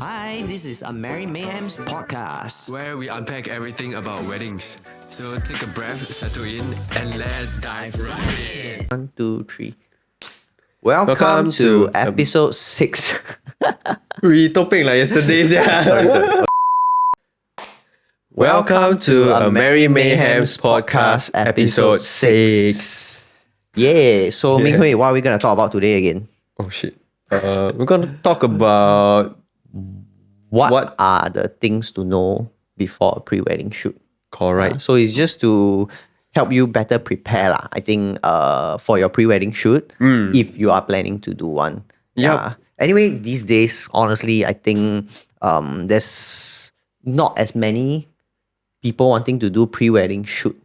Hi, this is a Mary Mayhem's podcast. where we unpack everything about weddings. So take a breath, settle in, and let's dive right in. 1, 2, 3. Welcome to episode 6. We topic like yesterday's, yeah. sorry. Welcome to a Mary Mayhem's podcast, episode 6. Yeah, so Yeah. Ming Hui, what are we going to talk about today again? Oh shit. We're gonna talk about What are the things to know before a pre-wedding shoot? correct. So it's just to help you better prepare lah. I think for your pre-wedding shoot, if you are planning to do one. Yup. Anyway, these days, honestly, I think there's not as many people wanting to do pre-wedding shoot.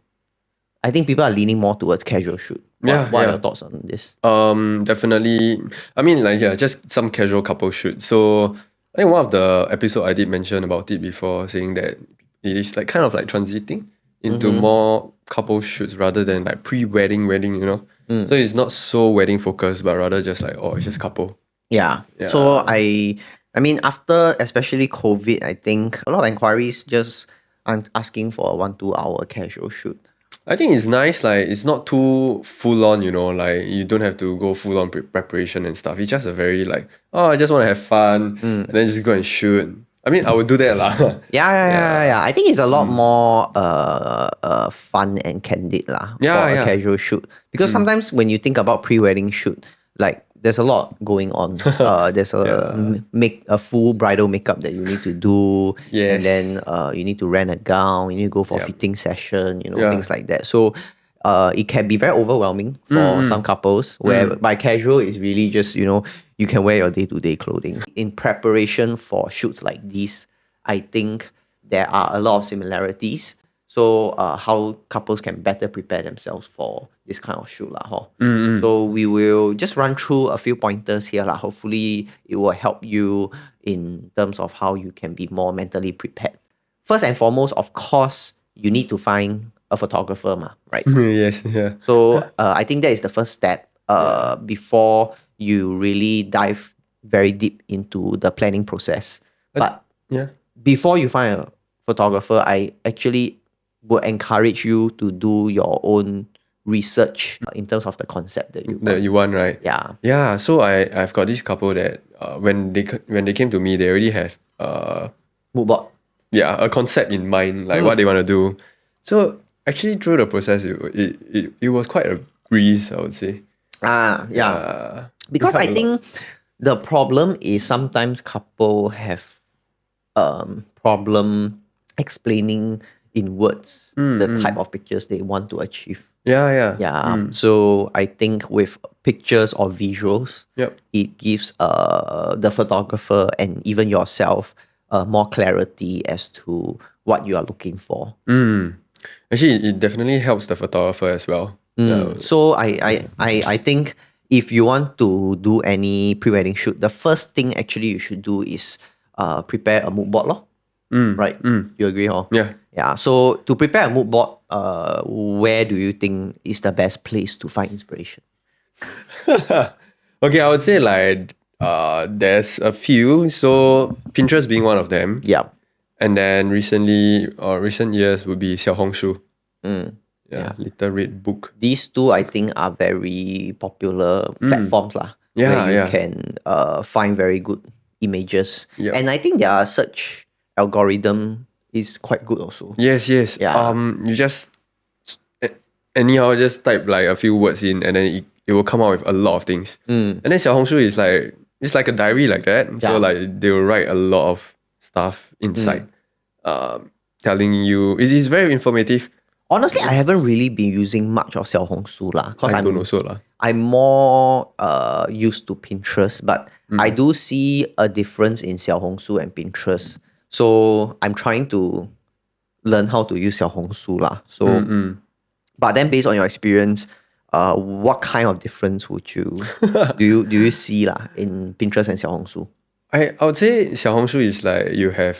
I think people are leaning more towards casual shoot. What are your thoughts on this? Definitely. I mean, just some casual couple shoot. So I think one of the episode I did mention about it before, saying that it is like kind of like transiting into more couple shoots rather than like pre-wedding wedding, you know. So it's not so wedding focused, but rather just like it's just couple. Yeah. So I mean, after especially COVID, I think a lot of inquiries just asking for a 1-2 hour casual shoot. I think it's nice, like it's not too full on, you know, like you don't have to go full on preparation and stuff. It's just a very like, I just want to have fun and then just go and shoot. I mean, I would do that lah. Yeah. I think it's a lot more fun and candid lah for a casual shoot. Because sometimes when you think about pre-wedding shoot, like there's a lot going on. There's a full bridal makeup that you need to do. Yes. And then you need to rent a gown, you need to go for fitting session, things like that. So it can be very overwhelming for some couples where by casual is really just, you can wear your day-to-day clothing. In preparation for shoots like these, I think there are a lot of similarities. So how couples can better prepare themselves for this kind of shoot lah. So we will just run through a few pointers here lah. Hopefully it will help you in terms of how you can be more mentally prepared. First and foremost, of course, you need to find a photographer right? Yes, yeah. So I think that is the first step before you really dive very deep into the planning process. But before you find a photographer, I actually would encourage you to do your own research in terms of the concept that you want, right? Yeah. Yeah, so I've got this couple that when they came to me, they already have mood board. a concept in mind, like what they want to do. So actually through the process, it was quite a breeze, I would say. Because I think the problem is sometimes couple have problem explaining in words the type of pictures they want to achieve. So I think with pictures or visuals, it gives the photographer and even yourself more clarity as to what you are looking for. Actually, it definitely helps the photographer as well. So I think if you want to do any pre-wedding shoot, the first thing actually you should do is prepare a mood board lor. Right? You agree, huh? Yeah. So to prepare a mood board, where do you think is the best place to find inspiration? Okay, I would say like there's a few. So Pinterest being one of them. Yeah. And then recent years would be Xiaohongshu. Little Red Book. These two I think are very popular platforms lah. Where you can find very good images. And I think their search algorithm is quite good also. Yes. Yeah. You just anyhow just type like a few words in and then it will come out with a lot of things. And then Xiaohongshu is like, it's like a diary like that. So like they will write a lot of stuff inside, telling you, it's very informative. Honestly, I haven't really been using much of Xiaohongshu lah. I don't know so lah. I'm more used to Pinterest, but I do see a difference in Xiaohongshu and Pinterest. So I'm trying to learn how to use Xiaohongshu lah. So, but then based on your experience, what kind of difference would you do you see lah in Pinterest and Xiaohongshu? I would say Xiaohongshu is like you have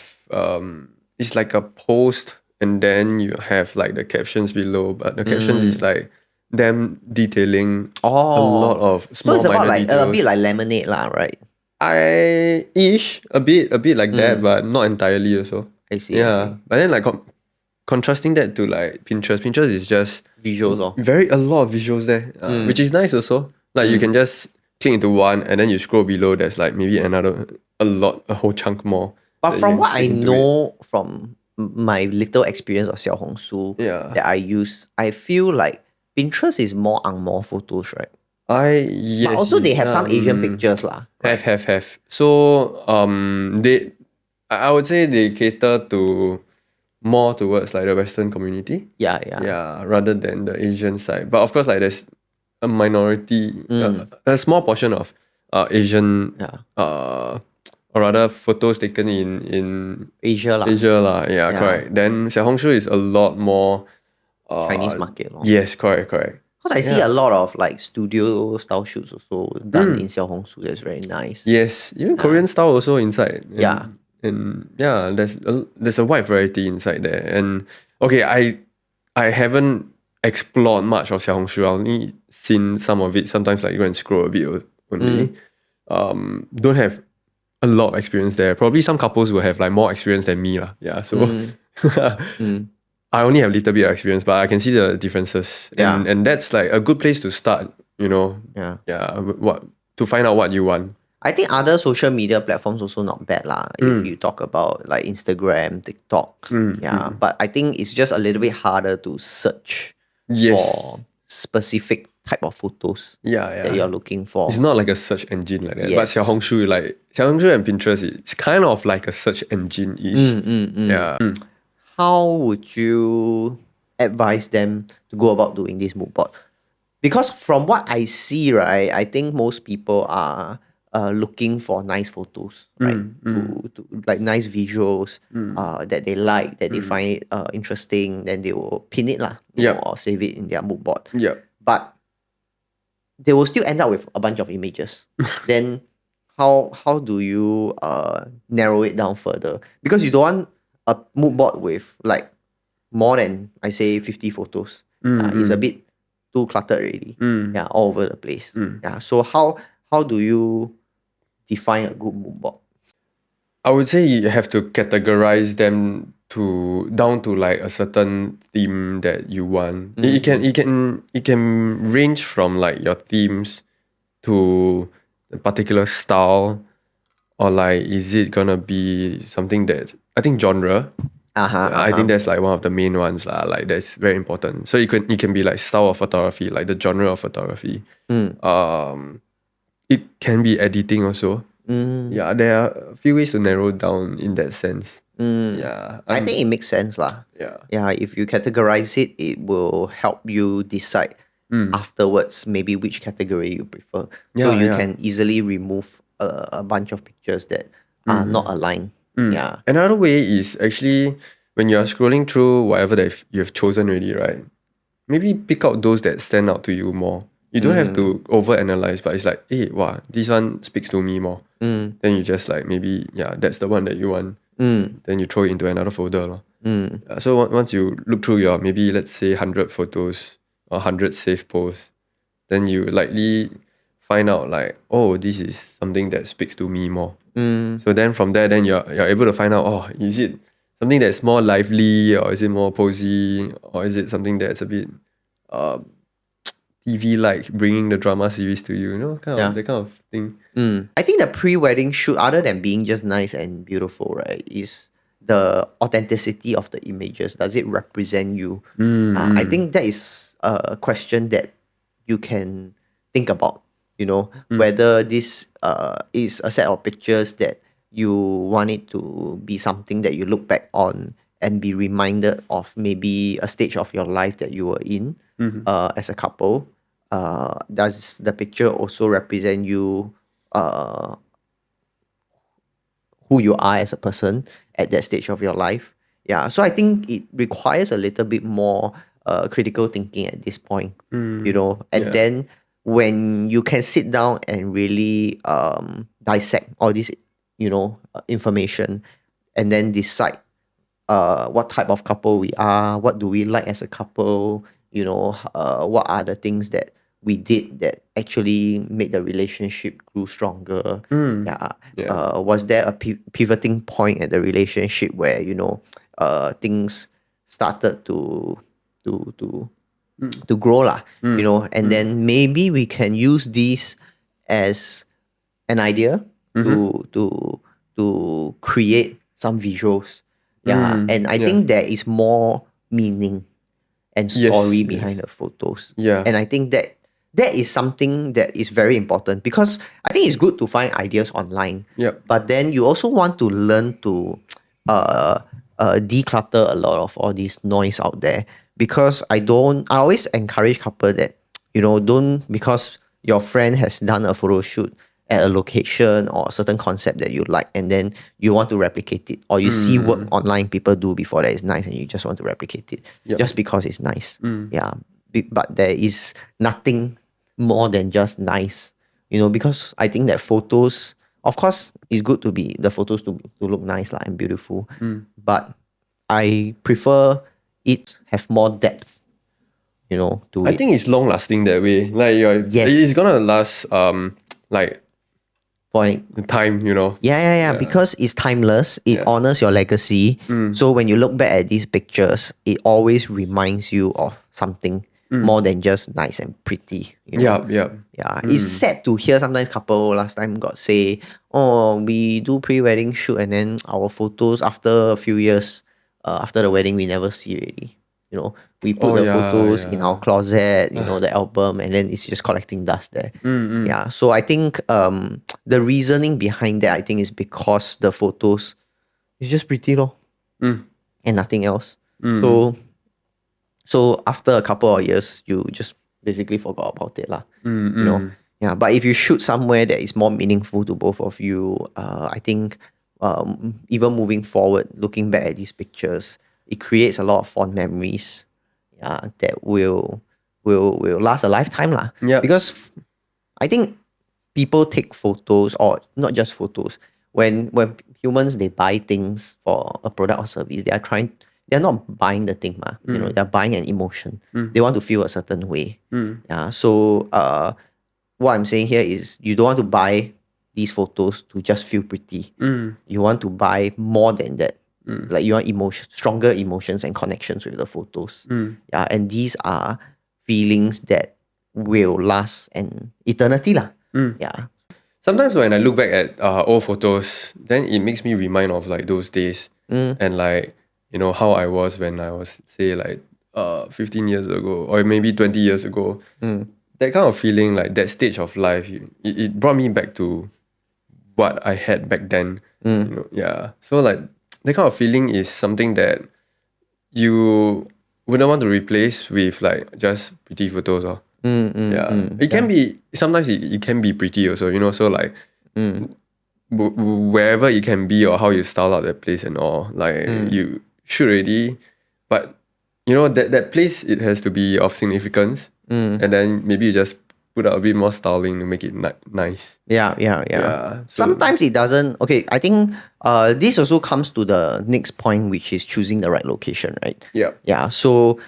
it's like a post and then you have like the captions below, but the captions is like them detailing a lot of small so it's about like details. a bit like Lemonade lah, right? a bit like that, but not entirely also. I see. Yeah, but then like contrasting that to like Pinterest. Pinterest is just Visuals, a lot of visuals there, which is nice also. Like you can just click into one and then you scroll below. There's like maybe a whole chunk more. But that you from can what I click into it. know from my little experience of Xiaohongshu Yeah. that I use, I feel like Pinterest is more ang moh photos, right? Yes, But also they have some Asian pictures lah. Have. So I would say they cater to more towards like the Western community. Yeah. Yeah, rather than the Asian side. But of course, like there's a minority, a small portion of Asian, or rather photos taken in Asia lah. Asia lah. Yeah, correct. Then Xiaohongshu is a lot more Chinese market lor. Yes, correct. Because I see a lot of like studio style shoots also done in Xiaohongshu. That's very nice. Yes, even Korean style also inside. And there's a wide variety inside there. And okay, I haven't explored much of Xiaohongshu. I only seen some of it. Sometimes like you go and scroll a bit only. Don't have a lot of experience there. Probably some couples will have like more experience than me lah. Yeah, so I only have a little bit of experience, but I can see the differences. And that's like a good place to start, you know. Yeah. What to find out what you want. I think other social media platforms also not bad lah. If you talk about like Instagram, TikTok, but I think it's just a little bit harder to search for specific type of photos that you're looking for. It's not like a search engine like that. Yes. But Xiaohongshu and Pinterest, it's kind of like a search engine-ish. Yeah. How would you advise them to go about doing this mood board? Because from what I see, right, I think most people are looking for nice photos, right? To like nice visuals that they like, that they find it interesting, then they will pin it lah, or save it in their mood board. But they will still end up with a bunch of images. Then how do you narrow it down further? Because you don't want a mood board with like more than, I say, 50 photos. It's a bit too cluttered already. Yeah, all over the place. Yeah. So how do you define a good mood board? I would say you have to categorize them down to like a certain theme that you want. It can range from like your themes to a particular style, or like is it gonna be something that I think genre. I think that's like one of the main ones lah. Like that's very important. So it can be like style of photography, like the genre of photography. It can be editing also. Yeah, there are a few ways to narrow down in that sense. Yeah, I think it makes sense lah. Yeah, if you categorize it, it will help you decide afterwards maybe which category you prefer. So you can easily remove a bunch of pictures that are not aligned. Yeah. Another way is actually when you're scrolling through whatever that you have chosen already, right? Maybe pick out those that stand out to you more. You don't have to overanalyze, but it's like, hey, wow, this one speaks to me more. Then you just like, maybe, that's the one that you want. Then you throw it into another folder. So once you look through your, maybe let's say 100 photos or 100 saved posts, then you likely find out like, oh, this is something that speaks to me more. So then from there, then you're able to find out, oh, is it something that's more lively, or is it more posy, or is it something that's a bit TV-like, bringing the drama series to you, that kind of thing. I think the pre-wedding shoot, other than being just nice and beautiful, right, is the authenticity of the images. Does it represent you? I think that is a question that you can think about, whether this is a set of pictures that you want it to be something that you look back on and be reminded of maybe a stage of your life that you were in as a couple. Does the picture also represent you, who you are as a person at that stage of your life? Yeah, so I think it requires a little bit more critical thinking at this point, and then when you can sit down and really dissect all this, information, and then decide what type of couple we are, what do we like as a couple, what are the things that we did that actually made the relationship grew stronger? Was there a pivoting point at the relationship where things started to grow lah, and then maybe we can use this as an idea to create some visuals. And I think there is more meaning and story behind the photos. And I think that is something that is very important, because I think it's good to find ideas online. But then you also want to learn to declutter a lot of all this noise out there, because I always encourage couple that, don't, because your friend has done a photo shoot at a location or a certain concept that you like, and then you want to replicate it, or you see work online people do before that is nice, and you just want to replicate it just because it's nice. But there is nothing more than just nice, because I think that photos, of course, it's good to be the photos to look nice and beautiful, but I prefer it have more depth, to I it. think it's long lasting that way. Like it's gonna last like Point. time, because it's timeless. It honors your legacy. So when you look back at these pictures, it always reminds you of something more than just nice and pretty. It's sad to hear sometimes couple last time got say, oh, we do pre-wedding shoot, and then our photos after a few years, after the wedding, we never see already. We put the photos in our closet, the album, and then it's just collecting dust there. So I think the reasoning behind that, I think, is because the photos is just pretty, and nothing else. So after a couple of years, you just basically forgot about it, But if you shoot somewhere that is more meaningful to both of you, I think even moving forward, looking back at these pictures, it creates a lot of fond memories, that will last a lifetime, Because I think people take photos, or not just photos. When humans, they buy things for a product or service, they're not buying the thing, they're buying an emotion. They want to feel a certain way. So what I'm saying here is, you don't want to buy these photos to just feel pretty. You want to buy more than that. Like you want stronger emotions and connections with the photos. And these are feelings that will last an eternity, Sometimes when I look back at old photos, then it makes me remind of like those days, and like, how I was when I was, say, like 15 years ago, or maybe 20 years ago. That kind of feeling, like that stage of life, it brought me back to what I had back then. So like that kind of feeling is something that you wouldn't want to replace with like just pretty photos. It can be, sometimes it can be pretty also, so like wherever it can be, or how you style out that place and all, like you should already, but that place, it has to be of significance, and then maybe you just put out a bit more styling to make it nice. So sometimes it doesn't. Okay, I think this also comes to the next point, which is choosing the right location, right? So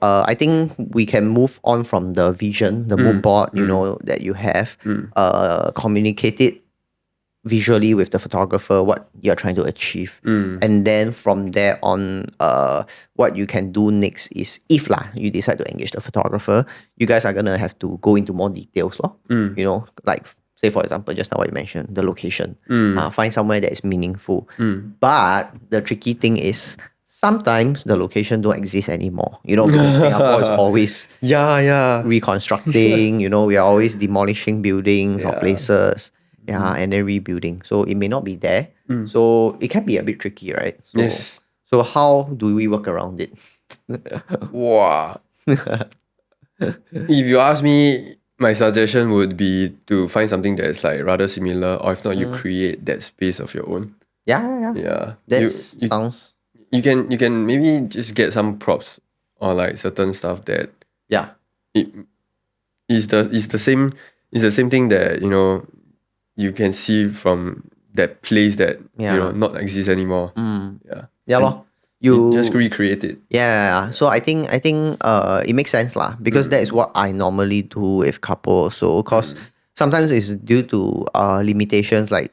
I think we can move on from the vision, the mood board, that you have, communicate it visually with the photographer, what you're trying to achieve, and then from there on, what you can do next is, if you decide to engage the photographer, you guys are gonna have to go into more details, like, say for example, just now what you mentioned, the location, find somewhere that is meaningful. But the tricky thing is, sometimes the location don't exist anymore, because Singapore is always reconstructing, we are always demolishing buildings or places. And then rebuilding. So it may not be there. So it can be a bit tricky, right? So how do we work around it? Wow. If you ask me, my suggestion would be to find something that's like rather similar, or if not, you create that space of your own. That sounds. You can maybe just get some props or like certain stuff that it is the same thing that you can see from that place that not exist anymore. You just recreate it. Yeah. So I think it makes sense lah, because that is what I normally do with couple also. Cause sometimes it's due to limitations like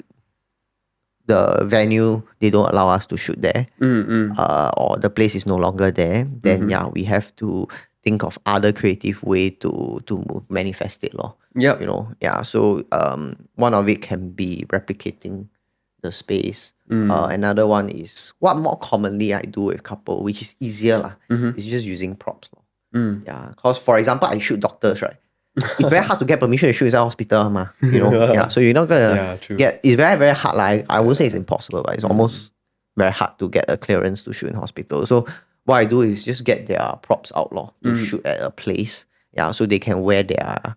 the venue, they don't allow us to shoot there, or the place is no longer there. Then we have to think of other creative way to manifest it lor. Yep. So one of it can be replicating the space. Another one is what more commonly I do with couple, which is easier lah. It's just using props lor. Cause for example, I shoot doctors, right? It's very hard to get permission to shoot inside hospital, ma. So you're not gonna get. It's very very hard, like I won't say it's impossible, but it's almost very hard to get a clearance to shoot in hospital. So what I do is just get their props out lor, to shoot at a place. So they can wear their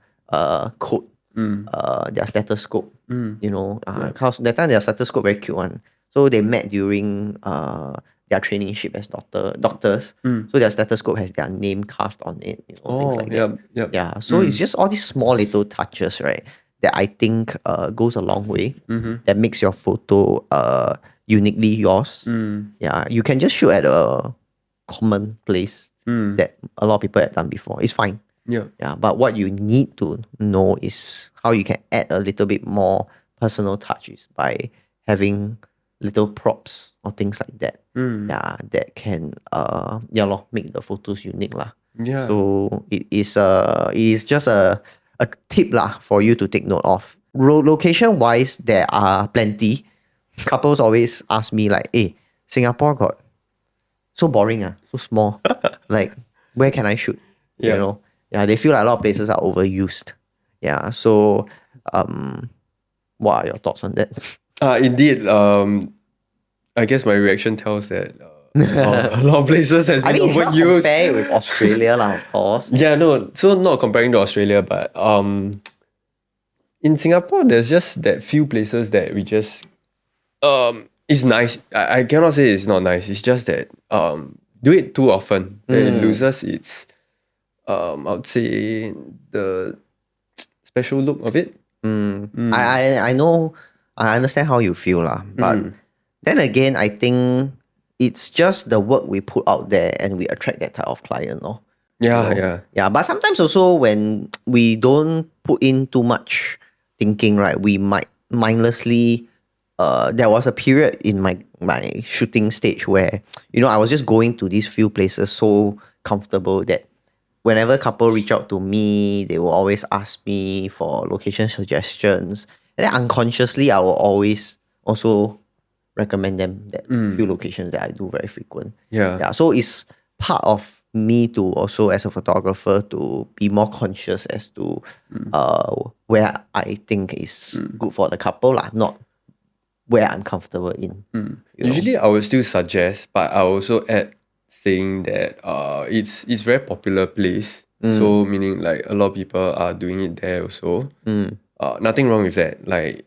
coat, their stethoscope. Cause that time their stethoscope very cute one. So they met during their traineeship as doctors. So their stethoscope has their name cast on it, things like that. Yep. So it's just all these small little touches, right, that I think goes a long way. That makes your photo uniquely yours. You can just shoot at a common place that a lot of people have done before. It's fine. But what you need to know is how you can add a little bit more personal touches by having little props or things like that. That can make the photos unique lah. So it is just a tip lah for you to take note of. Location wise, there are plenty. Couples always ask me like, "Hey, Singapore got so boring so small. Like, where can I shoot?" They feel like a lot of places are overused. So what are your thoughts on that? Indeed, I guess my reaction tells that a lot of places has been you cannot overused. compare it with Australia lah, of course. So not comparing to Australia, but in Singapore, there's just that few places that we just it's nice. I cannot say it's not nice. It's just that do it too often, then it loses its I would say the special look of it. I know, I understand how you feel lah, but then again, I think it's just the work we put out there and we attract that type of client, no? But sometimes also when we don't put in too much thinking, right, we might mindlessly. There was a period in my shooting stage where I was just going to these few places so comfortable that whenever couple reach out to me, they will always ask me for location suggestions, and then unconsciously I will always also recommend them that few locations that I do very frequent. So it's part of me to also, as a photographer, to be more conscious as to where I think is good for the couple lah, not where I'm comfortable in. Usually I would still suggest, but I also add saying that it's very popular place. So meaning like a lot of people are doing it there also. Nothing wrong with that. Like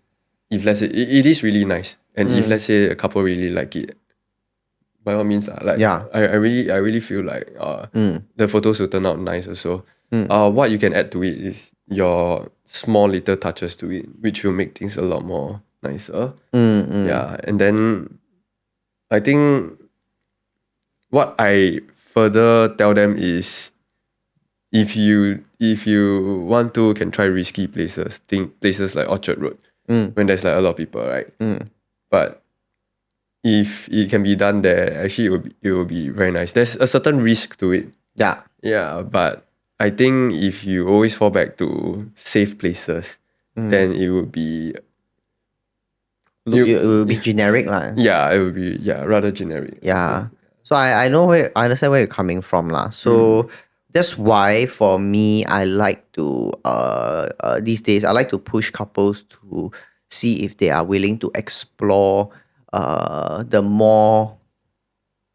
if let's say it is really nice, and if let's say a couple really like it, by all means, I really feel like the photos will turn out nice also. What you can add to it is your small little touches to it, which will make things a lot more nicer. And then I think what I further tell them is if you want to, can try risky places. Think places like Orchard Road when there's like a lot of people, right? But if it can be done there, actually it will be very nice. There's a certain risk to it. But I think if you always fall back to safe places, then it will be it will be generic lah. It will be rather generic. So I understand where you're coming from lah. So that's why for me, I like to these days I like to push couples to see if they are willing to explore the more,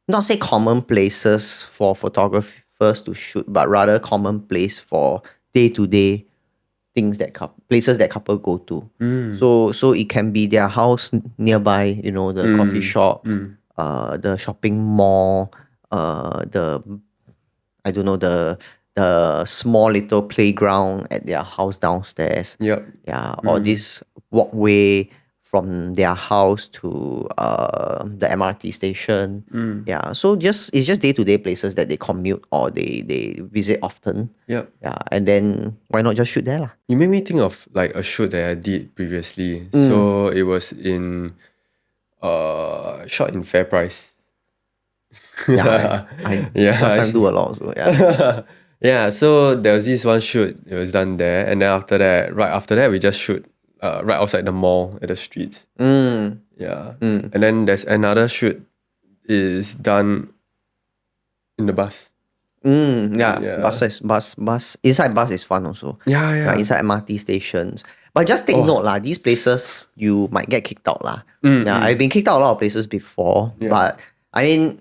not say common places for photographers to shoot, but rather common place for day-to-day things places that couple go to. So it can be their house nearby, the coffee shop, the shopping mall, the small little playground at their house downstairs. Or this walkway from their house to the MRT station. Yeah, so it's just day-to-day places that they commute or they visit often. Yep. Yeah, and then why not just shoot there lah? You made me think of like a shoot that I did previously. So it was in shot in FairPrice. Yeah, I last time do a lot also. Yeah. Yeah, so there was this one shoot, it was done there, and then right after that we just shoot right outside the mall at the streets. Yeah. And then there's another shoot is done in the bus. Yeah. Bus. Inside bus is fun also. Yeah. Inside MRT stations. But just take note lah, these places you might get kicked out lah. I've been kicked out a lot of places before, but I mean,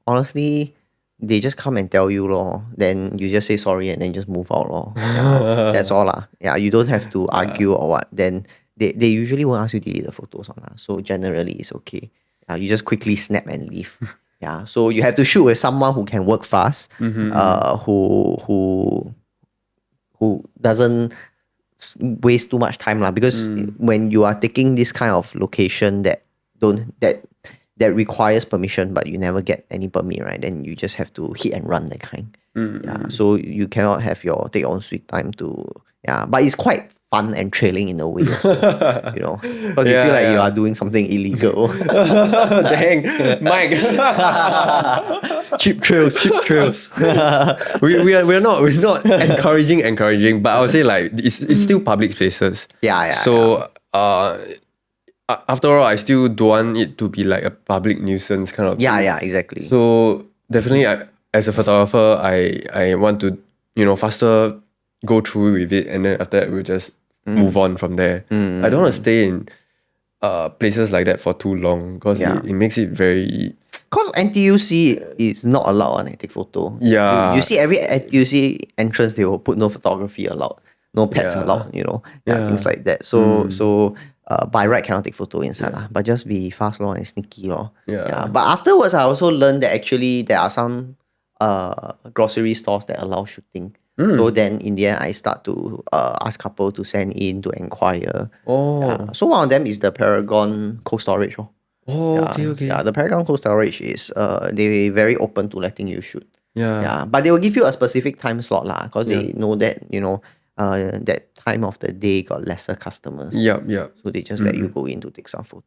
honestly, they just come and tell you lor. Then you just say sorry and then just move out lor. Yeah, that's all lah. Yeah, you don't have to argue or what. Then they usually won't ask you to delete the photos on lah. So generally it's okay. You just quickly snap and leave. Yeah, so you have to shoot with someone who can work fast, who doesn't waste too much time lah. Because when you are taking this kind of location that requires permission, but you never get any permit, right? Then you just have to hit and run that kind. Yeah, so you cannot take your own sweet time to. Yeah, but it's quite fun and thrilling in a way, also, you know, because you feel like you are doing something illegal. Dang, Mike. Cheap thrills. we're not encouraging, but I would say like it's still public spaces. Yeah. So after all, I still don't want it to be like a public nuisance kind of thing. Yeah, exactly. So definitely, as a photographer, I want to faster go through with it, and then after that we'll just move on from there. I don't want to stay in places like that for too long because it makes it very. Because NTUC is not allowed to take photo. Yeah. You see every NTUC entrance they will put no photography allowed, no pets allowed. Things like that. So by right cannot take photo inside lah, but just be fast lor and sneaky lor. Yeah. But afterwards I also learned that actually there are some grocery stores that allow shooting. So then in the end I start to ask couple to send in to inquire. So one of them is the Paragon Cold Storage. Okay. Yeah, the Paragon Cold Storage is they very open to letting you shoot. Yeah. But they will give you a specific time slot lah, because they know that that time of the day got lesser customers. Yep. So they just let you go in to take some photos.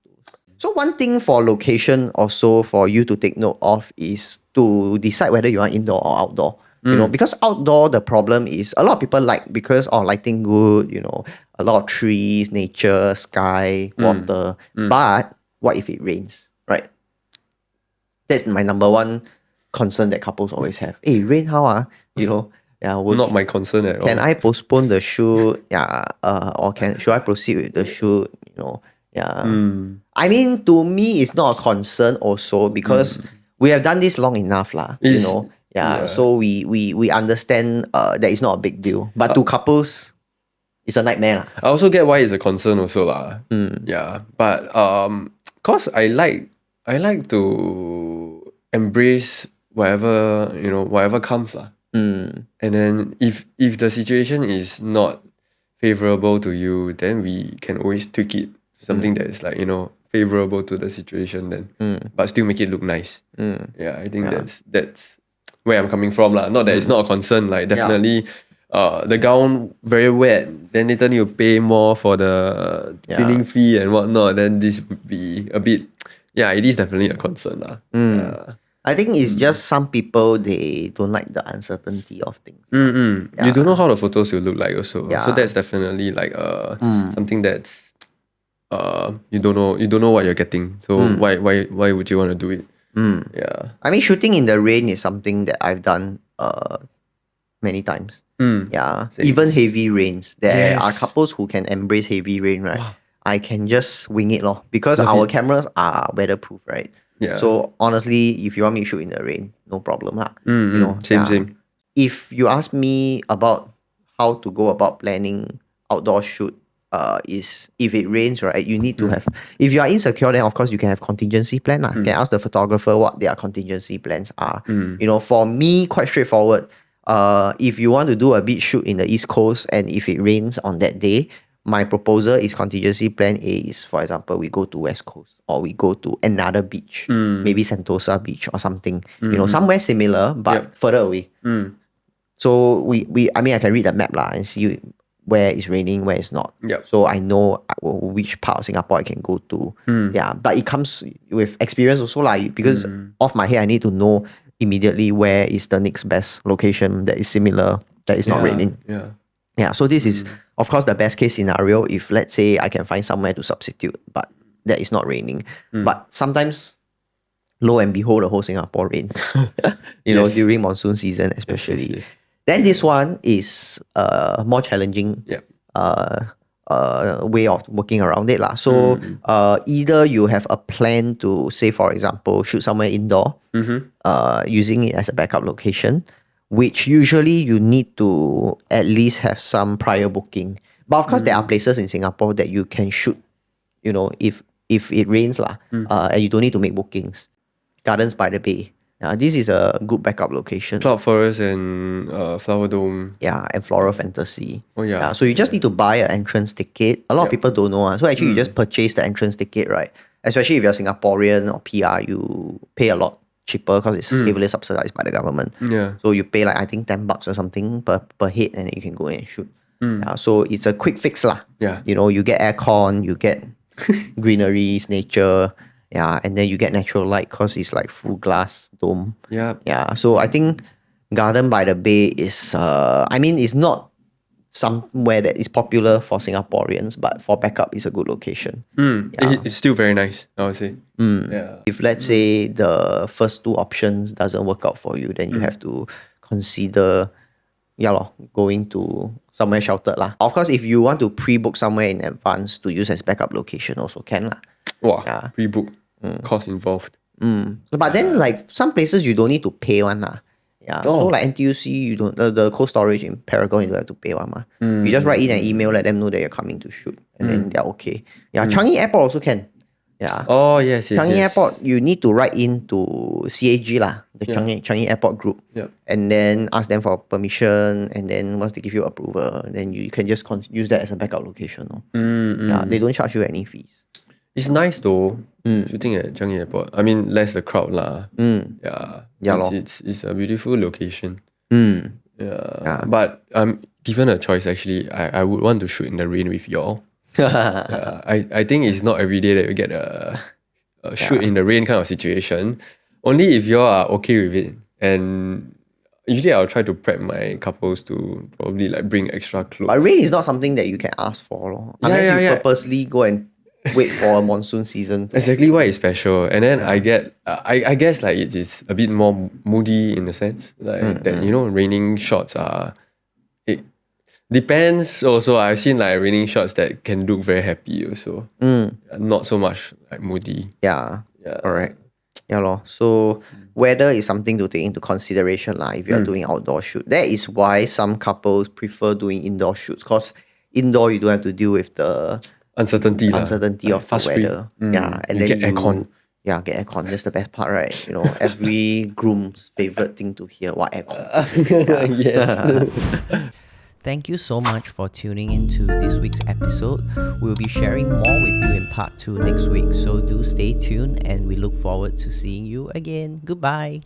So one thing for location also for you to take note of is to decide whether you want indoor or outdoor. Because outdoor the problem is a lot of people like because lighting good, a lot of trees, nature, sky, water. But what if it rains, right? That's my number one concern that couples always have. Hey, rain how Not my concern at all. Can I postpone the shoot? Or should I proceed with the shoot? I mean, to me, it's not a concern also because we have done this long enough lah. So we understand that it's not a big deal. But to couples, it's a nightmare lah. I also get why it's a concern also lah. Yeah, but cause I like to embrace whatever comes lah. And then if the situation is not favorable to you, then we can always tweak it to something that is like favorable to the situation then, but still make it look nice. Yeah, I think that's where I'm coming from lah. Not that it's not a concern. Like definitely, the gown very wet. Then later you pay more for the cleaning fee and whatnot. Then this would be a bit. Yeah, it is definitely a concern lah. I think it's just some people they don't like the uncertainty of things. You don't know how the photos will look like also. So that's definitely like something that's you don't know what you're getting. So why would you want to do it? Yeah. I mean, shooting in the rain is something that I've done many times. Yeah. Same. Even heavy rains. There are couples who can embrace heavy rain, right? Wow. I can just wing it lor, because our cameras are weatherproof, right? Yeah. So honestly, if you want me to shoot in the rain, no problem lah. Same. If you ask me about how to go about planning outdoor shoot, is if it rains, right, you need to have, if you are insecure, then of course you can have contingency plan lah. You can ask the photographer what their contingency plans are. For me, quite straightforward. If you want to do a beach shoot in the East Coast and if it rains on that day, my proposal is contingency plan A is, for example, we go to West Coast or we go to another beach, maybe Sentosa Beach or something, somewhere similar but further away. So I can read the map and see where it's raining, where it's not. So I know which part of Singapore I can go to. But it comes with experience also because off my head I need to know immediately where is the next best location that is similar, that is not raining. So this is of course the best case scenario if let's say I can find somewhere to substitute, but that is not raining. But sometimes, lo and behold, the whole Singapore rain. During monsoon season especially. Yes. Then this one is more challenging way of working around it. So either you have a plan to, say for example, shoot somewhere indoor, using it as a backup location, which usually you need to at least have some prior booking. But of course there are places in Singapore that you can shoot, if it rains and you don't need to make bookings. Gardens by the Bay. This is a good backup location. Cloud Forest and Flower Dome. And Floral Fantasy. So you just need to buy an entrance ticket. A lot of people don't know. So actually you just purchase the entrance ticket, right? Especially if you're Singaporean or PR, you pay a lot cheaper because it's heavily subsidized by the government. So you pay I think $10 or something per head, and then you can go in and shoot. So it's a quick fix You get aircon, you get greeneries, nature. And then you get natural light because it's full glass dome. So I think Garden by the Bay is, it's not somewhere that is popular for Singaporeans, but for backup, it's a good location. It's still very nice, I would say. If let's say the first two options doesn't work out for you, then you have to consider going to somewhere sheltered. Of course, if you want to pre-book somewhere in advance to use as backup location, also can. Wow, pre-book, cost involved. But then some places you don't need to pay one. So NTUC, you don't the cold storage in Paragon, you don't have to pay one. You just write in an email, let them know that you're coming to shoot, and then they're okay. Changi Airport also can. Oh yes. Changi Airport, you need to write in to CAG the Changi Airport group, and then ask them for permission, and then once they give you approval, then you can just use that as a backup location. They don't charge you any fees. It's nice though, shooting at Changi Airport. Less the crowd It's a beautiful location. But given a choice, actually, I would want to shoot in the rain with y'all. I think it's not every day that you get a shoot in the rain kind of situation. Only if y'all are okay with it. And usually I'll try to prep my couples to probably bring extra clothes. But rain is not something that you can ask for. Unless you purposely go and wait for a monsoon season. Exactly why it's special. And then I guess it is a bit more moody in the sense that raining shots are, it depends also. I've seen raining shots that can look very happy also. Not so much moody. Correct. So weather is something to take into consideration if you're doing outdoor shoot. That is why some couples prefer doing indoor shoots, because indoor you don't have to deal with the uncertainty of the weather. And then get aircon. Get aircon. That's the best part, right? Every groom's favorite thing to hear, aircon. Yes. Thank you so much for tuning into this week's episode. We'll be sharing more with you in part 2 next week, so do stay tuned, and we look forward to seeing you again. Goodbye.